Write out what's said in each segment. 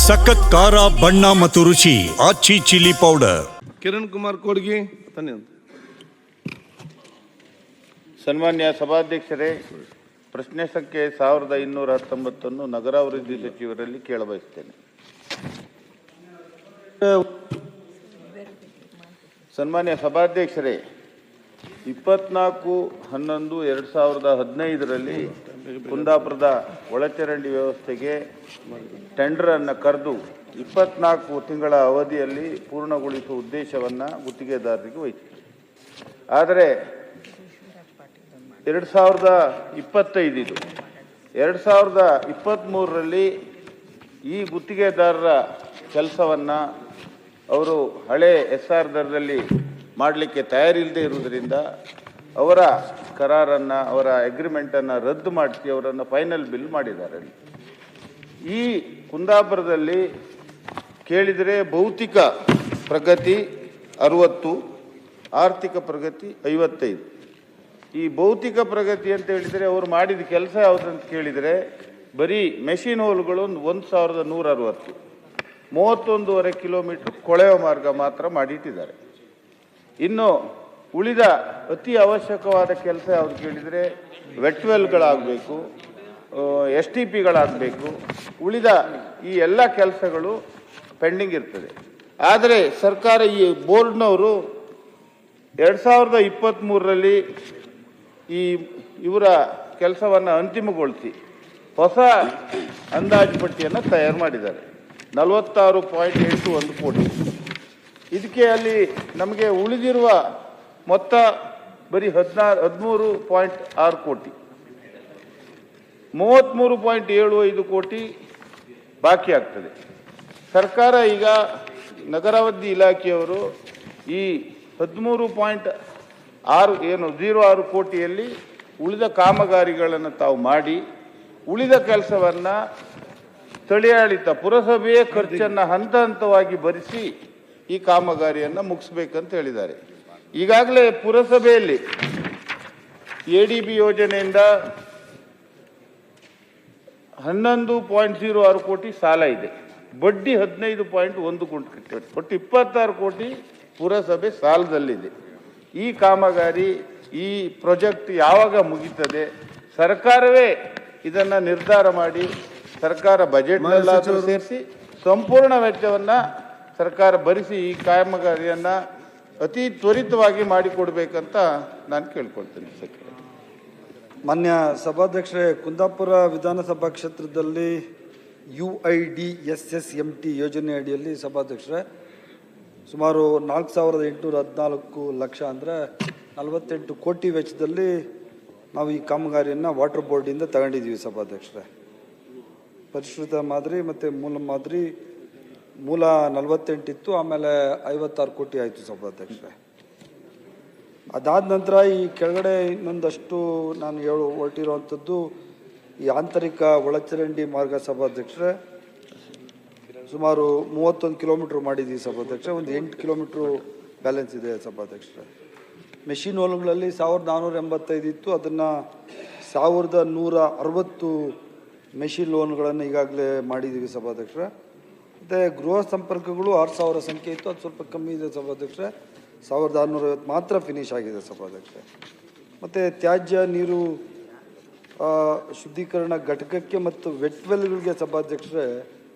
ಸಖತ್ ಖಾರ ಬಣ್ಣ ಮತ್ತು ರುಚಿ ಆಚಿ ಚಿಲ್ಲಿ ಪೌಡರ್. ಕಿರಣ್ ಕುಮಾರ್ ಕೋಡ್ಗಿ ತನ್ನಿ. ಸನ್ಮಾನ್ಯ ಸಭಾಧ್ಯಕ್ಷರೇ, ಪ್ರಶ್ನೆ ಸಂಖ್ಯೆ 1219 ನಗರಾಭಿವೃದ್ಧಿ ಸಚಿವರಲ್ಲಿ ಕೇಳಬಯಸುತ್ತೇನೆ. ಸನ್ಮಾನ್ಯ ಸಭಾಧ್ಯಕ್ಷರೇ, 24/11/2015 ಕುಂದಾಪುರದ ಒಳಚರಂಡಿ ವ್ಯವಸ್ಥೆಗೆ ಟೆಂಡರನ್ನು ಕರೆದು 24 ತಿಂಗಳ ಅವಧಿಯಲ್ಲಿ ಪೂರ್ಣಗೊಳಿಸುವ ಉದ್ದೇಶವನ್ನು ಗುತ್ತಿಗೆದಾರರಿಗೆ ವಹಿಸಿದೆ. ಆದರೆ 2025 2023ರಲ್ಲಿ ಈ ಗುತ್ತಿಗೆದಾರರ ಕೆಲಸವನ್ನು ಅವರು ಹಳೆ SR ದರದಲ್ಲಿ ಮಾಡಲಿಕ್ಕೆ ತಯಾರಿಲ್ಲದೆ ಇರುವುದರಿಂದ ಅವರ ಕರಾರನ್ನು, ಅವರ ಅಗ್ರಿಮೆಂಟನ್ನು ರದ್ದು ಮಾಡಿಸಿ ಅವರನ್ನು ಫೈನಲ್ ಬಿಲ್ ಮಾಡಿದ್ದಾರೆ. ಈ ಕುಂದಾಪುರದಲ್ಲಿ ಕೇಳಿದರೆ ಭೌತಿಕ ಪ್ರಗತಿ 60, ಆರ್ಥಿಕ ಪ್ರಗತಿ 55. ಈ ಭೌತಿಕ ಪ್ರಗತಿ ಅಂತ ಹೇಳಿದರೆ ಅವರು ಮಾಡಿದ ಕೆಲಸ ಯಾವುದಂತ ಕೇಳಿದರೆ ಬರೀ ಮೆಷಿನ್ ಹೋಲ್ಗಳು 1160, 31.5 ಕಿಲೋಮೀಟರ್ ಕೊಳೆವ ಮಾರ್ಗ ಮಾತ್ರ ಮಾಡಿಟ್ಟಿದ್ದಾರೆ. ಇನ್ನು ಉಳಿದ ಅತಿ ಅವಶ್ಯಕವಾದ ಕೆಲಸ ಯಾವುದು ಕೇಳಿದರೆ ವೆಟ್ವೆಲ್ಗಳಾಗಬೇಕು, STPಗಳಾಗಬೇಕು. ಉಳಿದ ಈ ಎಲ್ಲ ಕೆಲಸಗಳು ಪೆಂಡಿಂಗ್ ಇರ್ತದೆ. ಆದರೆ ಸರ್ಕಾರ, ಈ ಬೋರ್ಡ್ನವರು 2023ರಲ್ಲಿ ಇವರ ಕೆಲಸವನ್ನು ಅಂತಿಮಗೊಳಿಸಿ ಹೊಸ ಅಂದಾಜು ಪಟ್ಟಿಯನ್ನು ತಯಾರು ಮಾಡಿದ್ದಾರೆ. 46.81 ಕೋಟಿ. ಇದಕ್ಕೆ ಅಲ್ಲಿ ನಮಗೆ ಉಳಿದಿರುವ ಮೊತ್ತ ಬರೀ 13.6 ಕೋಟಿ. 33.75 ಕೋಟಿ ಬಾಕಿ ಆಗ್ತದೆ. ಸರ್ಕಾರ ಈಗ ನಗರಾಭಿವೃದ್ಧಿ ಇಲಾಖೆಯವರು ಈ 13.06 ಕೋಟಿಯಲ್ಲಿ ಉಳಿದ ಕಾಮಗಾರಿಗಳನ್ನು ತಾವು ಮಾಡಿ ಉಳಿದ ಕೆಲಸವನ್ನು ಸ್ಥಳೀಯಾಡಳಿತ ಪುರಸಭೆಯ ಖರ್ಚನ್ನು ಹಂತ ಹಂತವಾಗಿ ಭರಿಸಿ ಈ ಕಾಮಗಾರಿಯನ್ನು ಮುಗಿಸ್ಬೇಕಂತ ಹೇಳಿದ್ದಾರೆ. ಈಗಾಗಲೇ ಪುರಸಭೆಯಲ್ಲಿ ADB ಯೋಜನೆಯಿಂದ 11.06 ಕೋಟಿ ಸಾಲ ಇದೆ. ಬಡ್ಡಿ 15.1 ಕೋಟಿ ಕಟ್ಟಿದೆ. ಒಟ್ಟು 26 ಕೋಟಿ ಪುರಸಭೆ ಸಾಲದಲ್ಲಿದೆ. ಈ ಕಾಮಗಾರಿ, ಈ ಪ್ರಾಜೆಕ್ಟ್ ಯಾವಾಗ ಮುಗಿತದೆ? ಸರ್ಕಾರವೇ ಇದನ್ನು ನಿರ್ಧಾರ ಮಾಡಿ ಸರ್ಕಾರ ಬಜೆಟ್ನಲ್ಲಾದರೂ ಸೇರಿಸಿ ಸಂಪೂರ್ಣ ವೆಚ್ಚವನ್ನು ಸರ್ಕಾರ ಭರಿಸಿ ಈ ಕಾಮಗಾರಿಯನ್ನು ಅತಿ ತ್ವರಿತವಾಗಿ ಮಾಡಿಕೊಡ್ಬೇಕಂತ ನಾನು ಕೇಳ್ಕೊಳ್ತೇನೆ. ಮಾನ್ಯ ಸಭಾಧ್ಯಕ್ಷರೇ, ಕುಂದಾಪುರ ವಿಧಾನಸಭಾ ಕ್ಷೇತ್ರದಲ್ಲಿ UIDSSMT ಯೋಜನೆ ಅಡಿಯಲ್ಲಿ ಸಭಾಧ್ಯಕ್ಷರೇ ಸುಮಾರು 4,814 ಲಕ್ಷ ಅಂದರೆ 48 ಕೋಟಿ ವೆಚ್ಚದಲ್ಲಿ ನಾವು ಈ ಕಾಮಗಾರಿಯನ್ನು ವಾಟರ್ ಬೋರ್ಡಿಂದ ತಗೊಂಡಿದ್ದೀವಿ ಸಭಾಧ್ಯಕ್ಷರೇ. ಪರಿಷ್ಕೃತ ಮಾದರಿ ಮತ್ತು ಮೂಲ ಮಾದರಿ, ಮೂಲ 48 ಇತ್ತು, ಆಮೇಲೆ 56 ಕೋಟಿ ಆಯಿತು ಸಭಾಧ್ಯಕ್ಷರೇ. ಅದಾದ ನಂತರ ಈ ಕೆಳಗಡೆ ಇನ್ನೊಂದಷ್ಟು ನಾನು ಹೊರಟಿರುವಂಥದ್ದು ಈ ಆಂತರಿಕ ಒಳಚರಂಡಿ ಮಾರ್ಗ ಸಭಾಧ್ಯಕ್ಷರೇ ಸುಮಾರು 31 ಕಿಲೋಮೀಟ್ರ್ ಮಾಡಿದ್ದೀವಿ ಸಭಾಧ್ಯಕ್ಷರೇ. ಒಂದು 8 ಕಿಲೋಮೀಟ್ರು ಬ್ಯಾಲೆನ್ಸ್ ಇದೆ ಸಭಾಧ್ಯಕ್ಷರೇ. ಮೆಷಿನ್ ಹೋಲ್ಗಳಲ್ಲಿ 1485 ಇತ್ತು, ಅದನ್ನು 1160 ಮೆಷಿನ್ ಲೋನ್ಗಳನ್ನು ಈಗಾಗಲೇ ಮಾಡಿದ್ದೀವಿ ಸಭಾಧ್ಯಕ್ಷರೇ. ಮತ್ತು ಗೃಹ ಸಂಪರ್ಕಗಳು 6000 ಸಂಖ್ಯೆ ಇತ್ತು, ಅದು ಸ್ವಲ್ಪ ಕಮ್ಮಿ ಇದೆ ಸಭಾಧ್ಯಕ್ಷರೇ. 1650 ಮಾತ್ರ ಫಿನಿಶ್ ಆಗಿದೆ ಸಭಾಧ್ಯಕ್ಷರೇ. ಮತ್ತು ತ್ಯಾಜ್ಯ ನೀರು ಶುದ್ಧೀಕರಣ ಘಟಕಕ್ಕೆ ಮತ್ತು ವೆಟ್ವೆಲ್ಗಳಿಗೆ ಸಭಾಧ್ಯಕ್ಷರೇ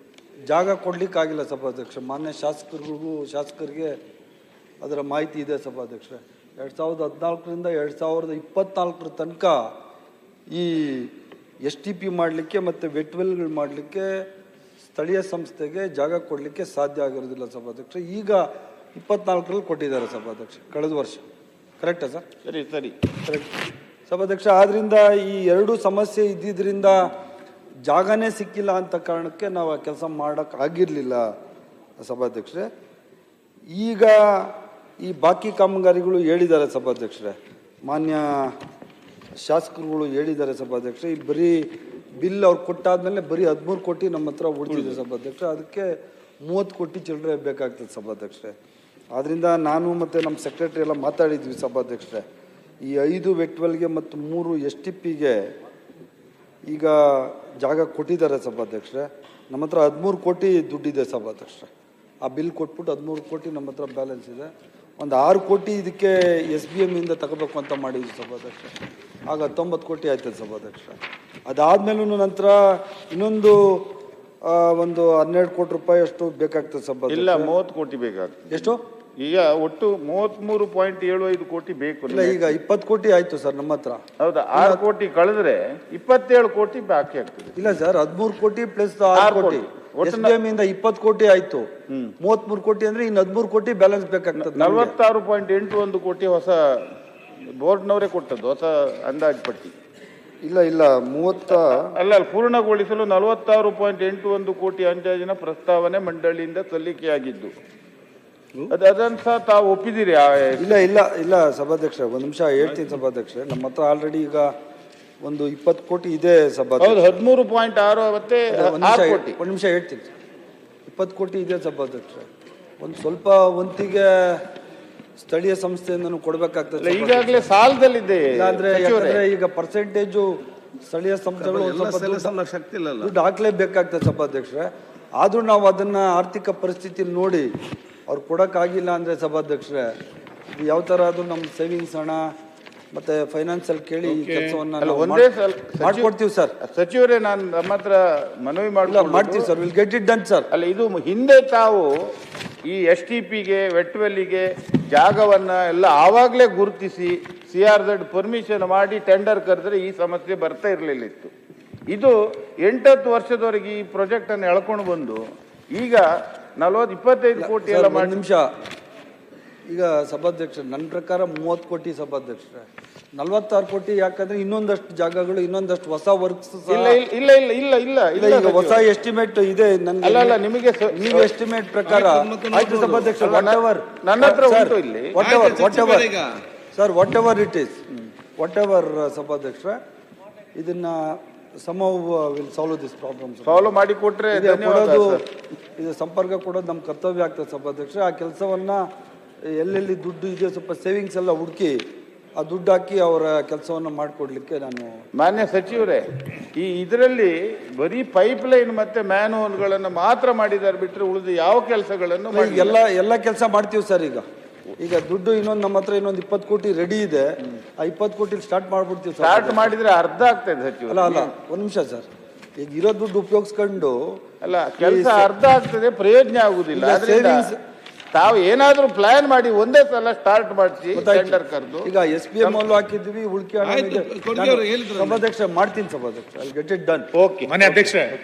ಜಾಗ ಕೊಡಲಿಕ್ಕಾಗಿಲ್ಲ ಸಭಾಧ್ಯಕ್ಷರೇ. ಮಾನ್ಯ ಶಾಸಕರಿಗೆ ಅದರ ಮಾಹಿತಿ ಇದೆ ಸಭಾಧ್ಯಕ್ಷರೇ. 2014ರಿಂದ 2024 ತನಕ ಈ STP ಮಾಡಲಿಕ್ಕೆ ಮತ್ತು ವೆಟ್ವೆಲ್ಗಳು ಮಾಡಲಿಕ್ಕೆ ಸ್ಥಳೀಯ ಸಂಸ್ಥೆಗೆ ಜಾಗ ಕೊಡಲಿಕ್ಕೆ ಸಾಧ್ಯ ಆಗಿರೋದಿಲ್ಲ ಸಭಾಧ್ಯಕ್ಷರೇ. ಈಗ 24ರಲ್ಲಿ ಕೊಟ್ಟಿದ್ದಾರೆ ಸಭಾಧ್ಯಕ್ಷ, ಕಳೆದ ವರ್ಷ. ಕರೆಕ್ಟಾ ಸರ್? ಸರಿ ಕರೆಕ್ಟ್ ಸಭಾಧ್ಯಕ್ಷ. ಆದ್ದರಿಂದ ಈ ಎರಡು ಸಮಸ್ಯೆ ಇದ್ದಿದ್ದರಿಂದ ಜಾಗನೇ ಸಿಕ್ಕಿಲ್ಲ ಅಂತ ಕಾರಣಕ್ಕೆ ನಾವು ಆ ಕೆಲಸ ಮಾಡೋಕ್ಕಾಗಿರಲಿಲ್ಲ ಸಭಾಧ್ಯಕ್ಷರೇ. ಈಗ ಈ ಬಾಕಿ ಕಾಮಗಾರಿಗಳು ಹೇಳಿದ್ದಾರೆ ಸಭಾಧ್ಯಕ್ಷರೇ, ಮಾನ್ಯ ಶಾಸಕರುಗಳು ಹೇಳಿದ್ದಾರೆ ಸಭಾಧ್ಯಕ್ಷರೇ. ಈ ಬರೀ ಬಿಲ್ ಅವ್ರು ಕೊಟ್ಟಾದ್ಮೇಲೆ ಬರೀ 13 ಕೋಟಿ ನಮ್ಮ ಹತ್ರ ಉಳಿದಿದೆ ಸಭಾಧ್ಯಕ್ಷರೇ. ಅದಕ್ಕೆ 30 ಕೋಟಿ ಚಿಲ್ಲರೆ ಬೇಕಾಗ್ತದೆ ಸಭಾಧ್ಯಕ್ಷರೇ. ಆದ್ದರಿಂದ ನಾನು ಮತ್ತು ನಮ್ಮ ಸೆಕ್ರೆಟರಿ ಎಲ್ಲ ಮಾತಾಡಿದ್ವಿ ಸಭಾಧ್ಯಕ್ಷರೇ. ಈ 5 ವೆಟ್ವೆಲ್ಗೆ ಮತ್ತು 3 STPಗೆ ಈಗ ಜಾಗ ಕೊಟ್ಟಿದ್ದಾರೆ ಸಭಾಧ್ಯಕ್ಷರೇ. ನಮ್ಮ ಹತ್ರ 13 ಕೋಟಿ ದುಡ್ಡಿದೆ ಸಭಾಧ್ಯಕ್ಷರೇ. ಆ ಬಿಲ್ ಕೊಟ್ಬಿಟ್ಟು 13 ಕೋಟಿ ನಮ್ಮ ಹತ್ರ ಬ್ಯಾಲೆನ್ಸ್ ಇದೆ. ಒಂದು 6 ಕೋಟಿ ಇದಕ್ಕೆ SBM ಇಂದ ತಗೋಬೇಕು ಅಂತ ಮಾಡಿದ್ವಿ ಸಭಾಧ್ಯಕ್ಷರೇ. ಆಗ 19 ಕೋಟಿ ಆಯ್ತದೆ ಸಭಾಧ್ಯಕ್ಷರೇ. ಅದಾದ್ಮೇಲೂ ನಂತರ ಇನ್ನೊಂದು ಒಂದು 12 ಕೋಟಿ ರೂಪಾಯಿ ಅಷ್ಟು ಬೇಕಾಗ್ತದೆ ಸಭಾಧ್ಯಕ್ಷರೇ. ಇಲ್ಲ, 30 ಕೋಟಿ ಬೇಕಾಗ್ತದೆ. ಎಷ್ಟು? ಈಗ ಒಟ್ಟು 33.75 ಕೋಟಿ ಬೇಕು. ಇಲ್ಲ, ಈಗ 20 ಕೋಟಿ ಆಯ್ತು ಸರ್ ನಮ್ಮ ಹತ್ರ. ಹೌದಾ? 6 ಕೋಟಿ ಕಳೆದ್ರೆ 27 ಕೋಟಿ ಬಾಕಿ ಆಗ್ತದೆ. ಇಲ್ಲ ಸರ್, 13 ಕೋಟಿ ಪ್ಲಸ್ 6 ಕೋಟಿ SBM ಇಂದ 20 ಕೋಟಿ ಆಯ್ತು. 33 ಕೋಟಿ ಅಂದ್ರೆ ಇನ್ನು 13 ಕೋಟಿ ಬ್ಯಾಲೆನ್ಸ್ ಬೇಕಾಗ್ತದೆ. 46.81 ಕೋಟಿ ಹೊಸ ಬೋರ್ಡ್ನವರೇ ಕೊಟ್ಟದ್ದು, ಹೊಸ ಅಂದಾಜು ಪಟ್ಟಿ. ಇಲ್ಲ 30 ಅಲ್ಲ, ಪೂರ್ಣಗೊಳಿಸಲು 46.81 ಕೋಟಿ ಅಂದಾಜಿನ ಪ್ರಸ್ತಾವನೆ ಮಂಡಳಿಯಿಂದ ಸಲ್ಲಿಕೆಯಾಗಿದ್ದು ಅದನ್ನು ಸಹ ತಾವು ಒಪ್ಪಿದಿರಿ? ಇಲ್ಲ ಸಭಾಧ್ಯಕ್ಷ, ಒಂದ್ ನಿಮಿಷ ಹೇಳ್ತೀನಿ ಸಭಾಧ್ಯಕ್ಷ. ನಮ್ಮ ಹತ್ರ ಆಲ್ರೆಡಿ ಈಗ ಒಂದು 20 ಕೋಟಿ ಇದೆ ಸಭಾಧ್ಯಕ್ಷ. 13.6 ಮತ್ತೆ ಒಂದ್ ನಿಮಿಷ ಹೇಳ್ತೀನಿ. 20 ಕೋಟಿ ಇದೆ ಸಭಾಧ್ಯಕ್ಷ. ಒಂದು ಸ್ವಲ್ಪ ಒಂತಿಗೆ ಸ್ಥಳೀಯ ಸಂಸ್ಥೆಯಿಂದ ಕೊಡ್ಬೇಕಾಗ್ತದೆ. ಈಗಾಗಲೇ ಸಾಲದಲ್ಲಿದೆ. ಅಂದ್ರೆ ಈಗ ಪರ್ಸೆಂಟೇಜು ಸ್ಥಳೀಯ ಸಂಸ್ಥೆಗಳು ಶಕ್ತಿ ಇಲ್ಲ, ದುಡ್ಡು ಹಾಕ್ಲೇಬೇಕಾಗ್ತದೆ ಸಭಾಧ್ಯಕ್ಷರೇ. ಆದ್ರೂ ನಾವು ಅದನ್ನ ಆರ್ಥಿಕ ಪರಿಸ್ಥಿತಿ ನೋಡಿ ಅವ್ರು ಕೊಡಕ್ಕಾಗಿಲ್ಲ ಅಂದ್ರೆ ಸಭಾಧ್ಯಕ್ಷರೇ, ಯಾವ ತರ ಆದ್ರೂ ನಮ್ಮ ಸೇವಿಂಗ್ಸ್ ಹಣ ಮತ್ತೆ ಫೈನಾನ್ಸ್ ಅಲ್ಲಿ ಕೇಳಿ ಈ ಕೆಲಸವನ್ನ ಒಂದೇ ಸಲ ಮಾಡ್ಕೊಡ್ತೀವಿ ಸರ್. ಸಚಿವರೇ, ನಾನು ನಮ್ಮ ಹತ್ರ ಮನವಿ ಮಾಡ್ತೀವಿ sir. Will get it done sir. ಅಲ್ಲ, ಇದು ಹಿಂದೆ ತಾವು ಈ STPಗೆ ವೆಟ್ವೆಲ್ಲಿಗೆ ಜಾಗವನ್ನ ಎಲ್ಲ ಆವಾಗಲೇ ಗುರುತಿಸಿ CRZ ಪರ್ಮಿಷನ್ ಮಾಡಿ ಟೆಂಡರ್ ಕರೆದ್ರೆ ಈ ಸಮಸ್ಯೆ ಬರ್ತಾ ಇರಲಿಲ್ಲ ಇತ್ತು. ಇದು 8 ವರ್ಷದವರೆಗೆ ಈ ಪ್ರಾಜೆಕ್ಟ್ ಅನ್ನು ಎಳ್ಕೊಂಡು ಬಂದು ಈಗ 25 ಕೋಟಿ ಎಲ್ಲ ಮಾಡಿ. ನಿಮಿಷ, ಈಗ ಸಭಾಧ್ಯಕ್ಷ ನನ್ನ ಪ್ರಕಾರ 30 ಕೋಟಿ ಸಭಾಧ್ಯಕ್ಷರೇ. 46 ಕೋಟಿ ಯಾಕಂದ್ರೆ ಇನ್ನೊಂದಷ್ಟು ಜಾಗಗಳು, ಇನ್ನೊಂದಷ್ಟು ಹೊಸ ವರ್ಕ್ಸ್. ಇಲ್ಲ, ಹೊಸ ಎಸ್ಟಿಮೇಟ್ ಇದೆ ನನಗೆ. ಅಲ್ಲ, ನಿಮಗೆ ನೀವು ಎಸ್ಟಿಮೇಟ್ ಪ್ರಕಾರ ಆಯ್ತು ಸಭಾಧ್ಯಕ್ಷ. ನನ್ನ ಹತ್ರ ಉಂಟು ಇಲ್ಲಿ. Sir, what ever it is, what ever ಸಭಾಧ್ಯಕ್ಷ, ಇದನ್ನ will solve this problem. Solve ಮಾಡಿ ಕೊಟ್ರೆ ಇದು ಸಂಪರ್ಕ ಕೊಡೋದು ನಮ್ಮ ಕರ್ತವ್ಯ ಆಗ್ತದೆ ಸಭಾಧ್ಯಕ್ಷ. ಆ ಕೆಲಸವನ್ನ ಎಲ್ಲೆಲ್ಲಿ ದುಡ್ಡು ಇದೆ ಸ್ವಲ್ಪ ಸೇವಿಂಗ್ಸ್ ಎಲ್ಲ ಹುಡುಕಿ ಆ ದುಡ್ಡು ಹಾಕಿ ಅವರ ಕೆಲಸವನ್ನ ಮಾಡಿಕೊಡ್ಲಿಕ್ಕೆ ನಾನು. ಮಾನ್ಯ ಸಚಿವರೇ, ಈ ಇದರಲ್ಲಿ ಬರೀ ಪೈಪ್ ಲೈನ್ ಮತ್ತೆ ಮ್ಯಾನ್ಹೋಲ್ಗಳನ್ನು ಮಾತ್ರ ಮಾಡಿದ್ದಾರೆ ಬಿಟ್ಟರೆ ಉಳಿದ ಯಾವ ಕೆಲಸಗಳನ್ನು ಎಲ್ಲ ಕೆಲಸ ಮಾಡ್ತೀವಿ ಸರ್. ಈಗ ದುಡ್ಡು ಇನ್ನೊಂದು ನಮ್ಮ ಹತ್ರ ಇನ್ನೊಂದು 20 ಕೋಟಿ ರೆಡಿ ಇದೆ. ಆ 20 ಕೋಟಿ ಸ್ಟಾರ್ಟ್ ಮಾಡ್ಬಿಡ್ತೀವಿ. ಸ್ಟಾರ್ಟ್ ಮಾಡಿದ್ರೆ ಅರ್ಧ ಆಗ್ತದೆ ಸಚಿವ. ಅಲ್ಲ ಒಂದ್ ನಿಮಿಷ ಸರ್, ಈಗ ಇರೋ ದುಡ್ಡು ಉಪಯೋಗಿಸ್ಕೊಂಡು ಅಲ್ಲ, ಕೆಲಸ ಅರ್ಧ ಆಗ್ತದೆ, ಪ್ರಯೋಜನ ಆಗುದಿಲ್ಲ. ತಾವು ಏನಾದ್ರೂ ಪ್ಲಾನ್ ಮಾಡಿ ಒಂದೇ ಸಲ ಸ್ಟಾರ್ಟ್ ಮಾಡಿಸಿ ಟೆಂಡರ್ ಕರೆದು. ಈಗ SBM ಅಲ್ಲೂ ಹಾಕಿದ್ವಿ, ಉಳ್ಕೆ ಸಭಾಧ್ಯಕ್ಷ ಮಾಡ್ತೀನಿ ಸಭಾಧ್ಯಕ್ಷ. ಓಕೆ, ಮನೆ ಅಧ್ಯಕ್ಷ.